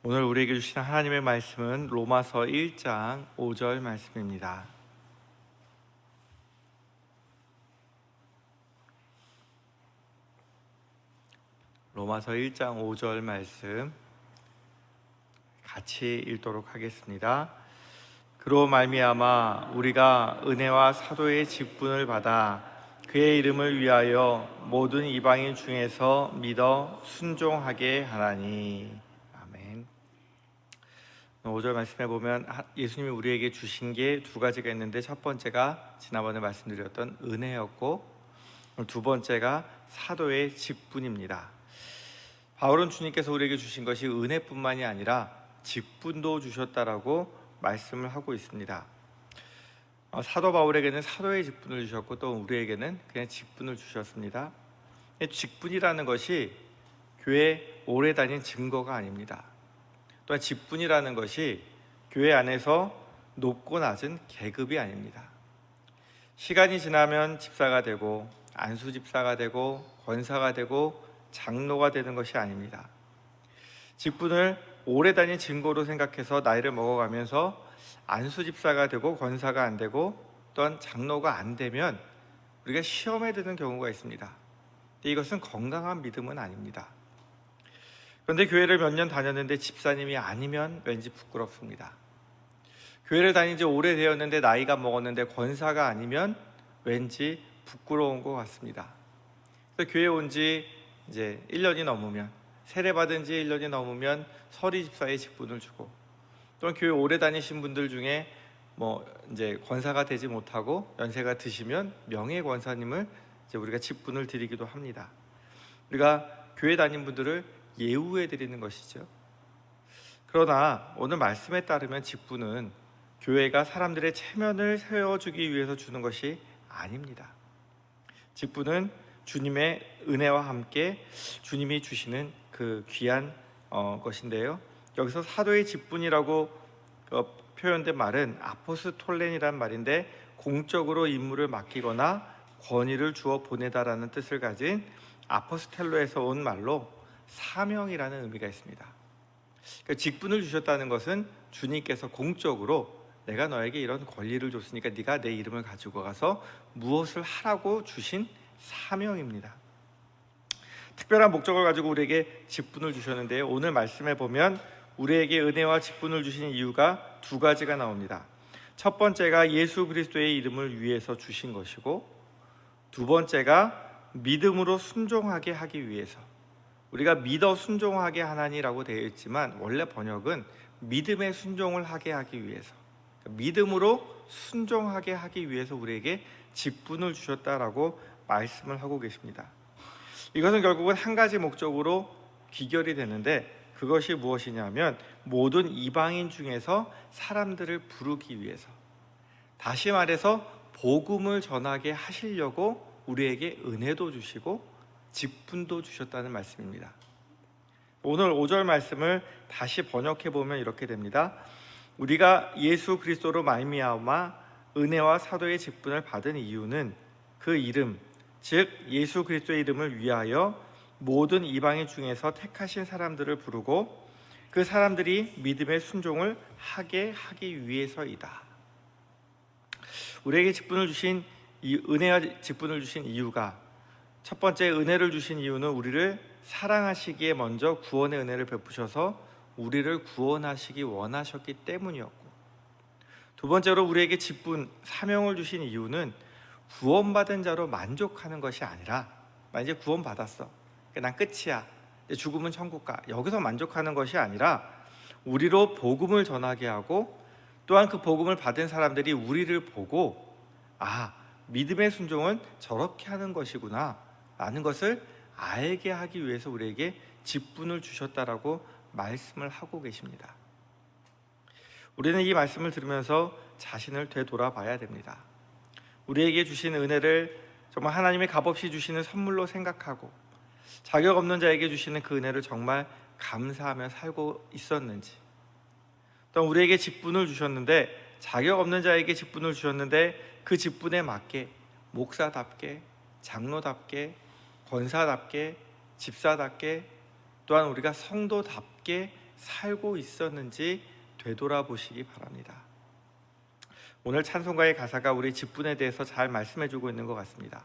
오늘 우리에게 주신 하나님의 말씀은 로마서 1장 5절 말씀입니다. 로마서 1장 5절 말씀 같이 읽도록 하겠습니다. 그로 말미암아 우리가 은혜와 사도의 직분을 받아 그의 이름을 위하여 모든 이방인 중에서 믿어 순종하게 하나니. 아멘. 5절 말씀에 보면 예수님이 우리에게 주신 게 두 가지가 있는데, 첫 번째가 지난번에 말씀드렸던 은혜였고, 두 번째가 사도의 직분입니다. 바울은 주님께서 우리에게 주신 것이 은혜뿐만이 아니라 직분도 주셨다라고 말씀을 하고 있습니다. 사도 바울에게는 사도의 직분을 주셨고, 또 우리에게는 그냥 직분을 주셨습니다. 직분이라는 것이 교회 오래 다닌 증거가 아닙니다. 또한 직분이라는 것이 교회 안에서 높고 낮은 계급이 아닙니다. 시간이 지나면 집사가 되고 안수 집사가 되고 권사가 되고 장로가 되는 것이 아닙니다. 직분을 오래 다닌 증거로 생각해서 나이를 먹어가면서 안수 집사가 되고 권사가 안 되고 또한 장로가 안 되면 우리가 시험에 드는 경우가 있습니다. 근데 이것은 건강한 믿음은 아닙니다. 그런데 교회를 몇 년 다녔는데 집사님이 아니면 왠지 부끄럽습니다. 교회를 다닌 지 오래되었는데 나이가 먹었는데 권사가 아니면 왠지 부끄러운 것 같습니다. 그래서 교회에 온 지 이제 1년이 넘으면, 세례받은 지 1년이 넘으면 서리 집사의 직분을 주고, 또는 교회 오래 다니신 분들 중에 이제 권사가 되지 못하고 연세가 드시면 명예 권사님을 이제 우리가 직분을 드리기도 합니다. 우리가 교회 다닌 분들을 예우해 드리는 것이죠. 그러나 오늘 말씀에 따르면 직분은 교회가 사람들의 체면을 세워주기 위해서 주는 것이 아닙니다. 직분은 주님의 은혜와 함께 주님이 주시는 그 귀한 것인데요, 여기서 사도의 직분이라고 표현된 말은 아포스톨렌이란 말인데, 공적으로 임무를 맡기거나 권위를 주어 보내다라는 뜻을 가진 아포스텔로에서 온 말로 사명이라는 의미가 있습니다. 그러니까 직분을 주셨다는 것은 주님께서 공적으로 내가 너에게 이런 권리를 줬으니까 네가 내 이름을 가지고 가서 무엇을 하라고 주신 사명입니다. 특별한 목적을 가지고 우리에게 직분을 주셨는데요, 오늘 말씀에 보면 우리에게 은혜와 직분을 주신 이유가 두 가지가 나옵니다. 첫 번째가 예수 그리스도의 이름을 위해서 주신 것이고, 두 번째가 믿음으로 순종하게 하기 위해서. 우리가 믿어 순종하게 하나니라고 되어 있지만 원래 번역은 믿음에 순종을 하게 하기 위해서, 믿음으로 순종하게 하기 위해서 우리에게 직분을 주셨다라고 말씀을 하고 계십니다. 이것은 결국은 한 가지 목적으로 귀결이 되는데, 그것이 무엇이냐면 모든 이방인 중에서 사람들을 부르기 위해서, 다시 말해서 복음을 전하게 하시려고 우리에게 은혜도 주시고 직분도 주셨다는 말씀입니다. 오늘 5절 말씀을 다시 번역해 보면 이렇게 됩니다. 우리가 예수 그리스도로 말미암아 은혜와 사도의 직분을 받은 이유는 그 이름, 즉 예수 그리스도의 이름을 위하여 모든 이방인 중에서 택하신 사람들을 부르고 그 사람들이 믿음의 순종을 하게 하기 위해서이다. 우리에게 직분을 주신 은혜와 직분을 주신 이유가, 첫 번째 은혜를 주신 이유는 우리를 사랑하시기에 먼저 구원의 은혜를 베푸셔서 우리를 구원하시기 원하셨기 때문이었고, 두 번째로 우리에게 직분, 사명을 주신 이유는 구원받은 자로 만족하는 것이 아니라, 나 이제 구원받았어, 난 끝이야, 죽으면 천국 가, 여기서 만족하는 것이 아니라 우리로 복음을 전하게 하고, 또한 그 복음을 받은 사람들이 우리를 보고 믿음의 순종은 저렇게 하는 것이구나 라는 것을 알게 하기 위해서 우리에게 직분을 주셨다라고 말씀을 하고 계십니다. 우리는 이 말씀을 들으면서 자신을 되돌아봐야 됩니다. 우리에게 주신 은혜를 정말 하나님의 값없이 주시는 선물로 생각하고, 자격 없는 자에게 주시는 그 은혜를 정말 감사하며 살고 있었는지, 또 우리에게 직분을 주셨는데, 자격 없는 자에게 직분을 주셨는데 그 직분에 맞게 목사답게, 장로답게, 권사답게, 집사답게, 또한 우리가 성도답게 살고 있었는지 되돌아보시기 바랍니다. 오늘 찬송가의 가사가 우리 직분에 대해서 잘 말씀해주고 있는 것 같습니다.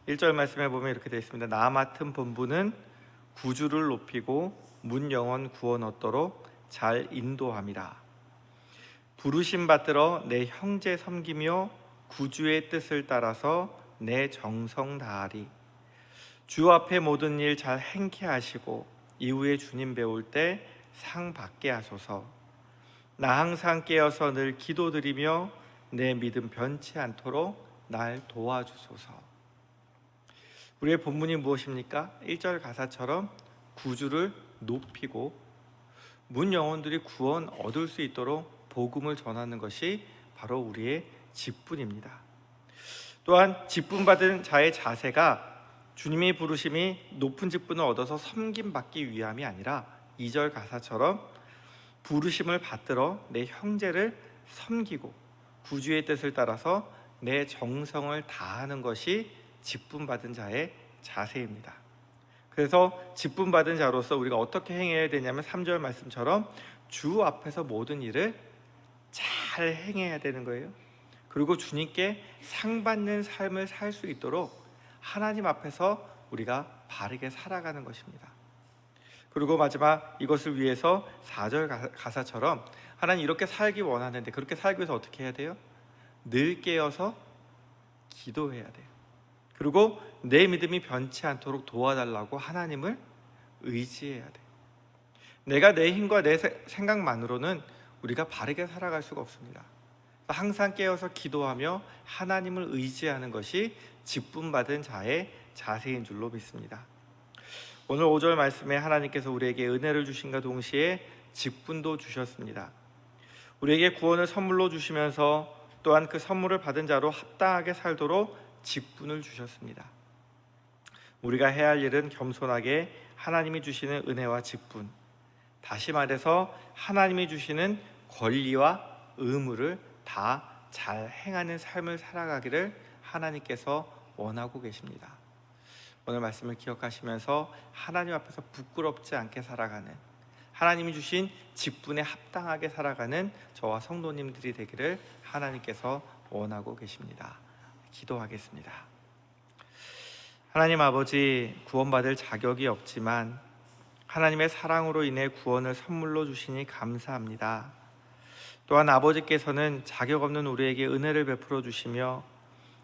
1절 말씀에 보면 이렇게 되어 있습니다. 나 맡은 본분은 구주를 높이고 문 영혼 구원 얻도록 잘 인도함이라. 부르심 받들어 내 형제 섬기며 구주의 뜻을 따라서 내 정성 다하리. 주 앞에 모든 일 잘 행케 하시고 이후에 주님 배울 때 상 받게 하소서. 나 항상 깨어서 늘 기도드리며 내 믿음 변치 않도록 날 도와주소서. 우리의 본문이 무엇입니까? 1절 가사처럼 구주를 높이고 문 영혼들이 구원 얻을 수 있도록 복음을 전하는 것이 바로 우리의 직분입니다. 또한 직분받은 자의 자세가 주님의 부르심이 높은 직분을 얻어서 섬김받기 위함이 아니라 2절 가사처럼 부르심을 받들어 내 형제를 섬기고 구주의 뜻을 따라서 내 정성을 다하는 것이 직분받은 자의 자세입니다. 그래서 직분받은 자로서 우리가 어떻게 행해야 되냐면 3절 말씀처럼 주 앞에서 모든 일을 잘 행해야 되는 거예요. 그리고 주님께 상받는 삶을 살 수 있도록 하나님 앞에서 우리가 바르게 살아가는 것입니다. 그리고 마지막 이것을 위해서 4절 가사처럼 하나님 이렇게 살기 원하는데 그렇게 살기 위해서 어떻게 해야 돼요? 늘 깨어서 기도해야 돼요. 그리고 내 믿음이 변치 않도록 도와달라고 하나님을 의지해야 돼요. 내가 내 힘과 내 생각만으로는 우리가 바르게 살아갈 수가 없습니다. 항상 깨어서 기도하며 하나님을 의지하는 것이 직분받은 자의 자세인 줄로 믿습니다. 오늘 5절 말씀에 하나님께서 우리에게 은혜를 주신과 동시에 직분도 주셨습니다. 우리에게 구원을 선물로 주시면서 또한 그 선물을 받은 자로 합당하게 살도록 직분을 주셨습니다. 우리가 해야 할 일은 겸손하게 하나님이 주시는 은혜와 직분, 다시 말해서 하나님이 주시는 권리와 의무를 다 잘 행하는 삶을 살아가기를 하나님께서 원하고 계십니다. 오늘 말씀을 기억하시면서 하나님 앞에서 부끄럽지 않게 살아가는, 하나님이 주신 직분에 합당하게 살아가는 저와 성도님들이 되기를 하나님께서 원하고 계십니다. 기도하겠습니다. 하나님 아버지, 구원받을 자격이 없지만 하나님의 사랑으로 인해 구원을 선물로 주시니 감사합니다. 또한 아버지께서는 자격 없는 우리에게 은혜를 베풀어 주시며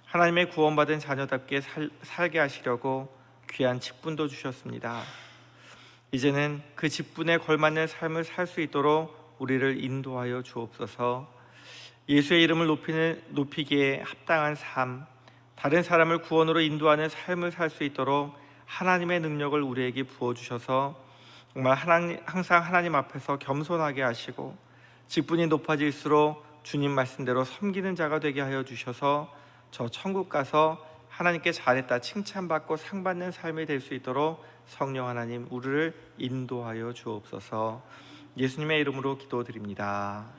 하나님의 구원받은 자녀답게 살게 하시려고 귀한 직분도 주셨습니다. 이제는 그 직분에 걸맞는 삶을 살 수 있도록 우리를 인도하여 주옵소서. 예수의 이름을 높이기에 합당한 삶, 다른 사람을 구원으로 인도하는 삶을 살 수 있도록 하나님의 능력을 우리에게 부어주셔서 정말 항상 하나님 앞에서 겸손하게 하시고 직분이 높아질수록 주님 말씀대로 섬기는 자가 되게 하여 주셔서 저 천국 가서 하나님께 잘했다 칭찬받고 상받는 삶이 될 수 있도록 성령 하나님 우리를 인도하여 주옵소서. 예수님의 이름으로 기도드립니다.